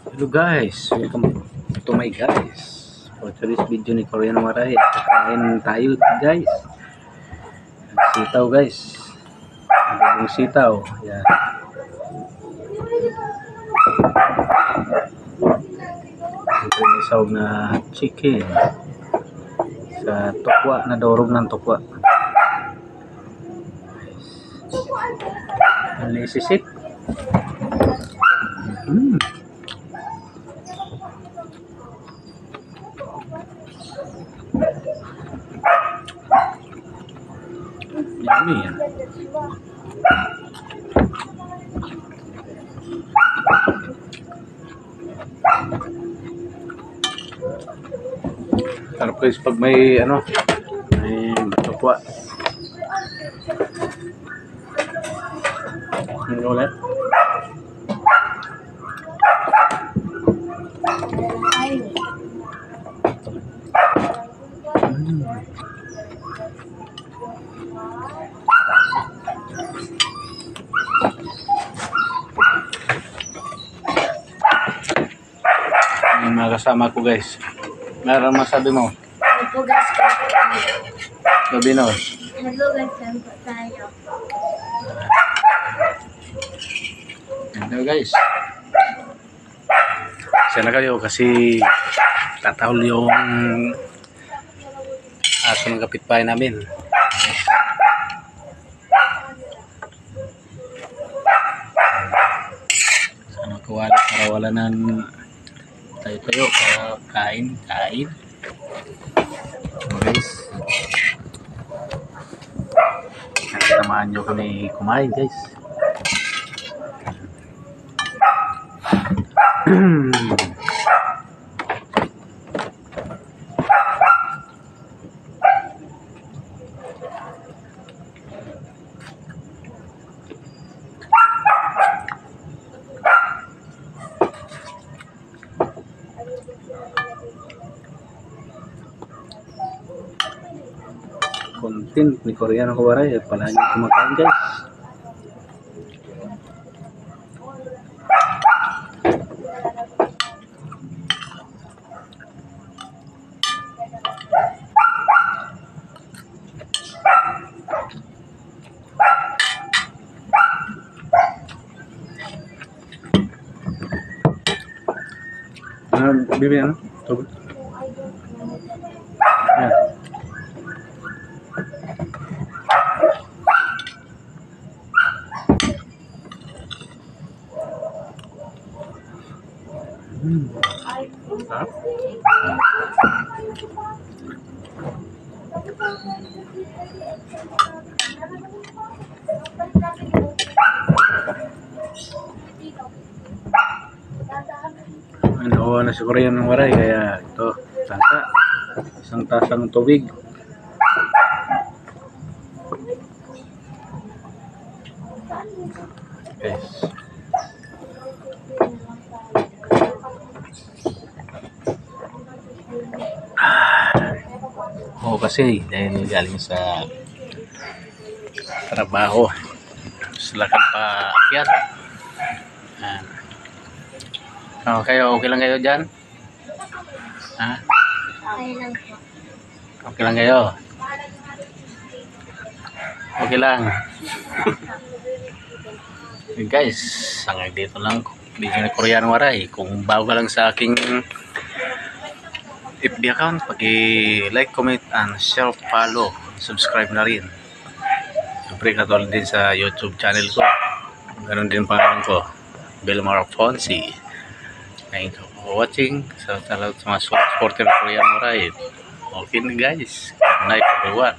Hello guys, welcome to my guys. For today's video ni Korean Waray, kakain tayo guys. Sitaw guys. Ang sitaw. Yan. Ito yung isaw na chicken. Sa tukwa, na dorog ng tukwa. Ang lisisit. Yummy yan. Sarap guys pag may may tukwa. Ano ulit? Yung mga kasama ko guys. Meron masabi mo? Nagpugas ko tayo. Gabi no? Nagpugas ko tayo. Ano guys? Sana kayo kasi tatahol yung aso ng kapitbahay namin. Sana kawala para wala ng tayo para kain. So guys, samahan nyo kami kumain guys. Content ni Korean Waray, palagi kumakain guys. Bibi ano? Tubig. Yan. Sarap. Nakuha na si Korean ng Waray kaya ito tasa, isang tasang tubig. Yes. Oo kasi dahil galing sa trabaho sila kan pa akyat. Kayo okay lang kayo dyan? Ha? Okay lang po. Okay lang kayo? Okay lang. Guys, hanggang dito lang video ni Korean Waray. Kung bago ka lang sa aking FB account, pag-like, comment, and share, follow, subscribe na rin. Siyempre katulad din sa YouTube channel ko. Ganon din pangalan ko, Belmar Fonsi. Thank you for watching. Sa mga supporter ng Korean Waray. Okay na guys. Good night everyone.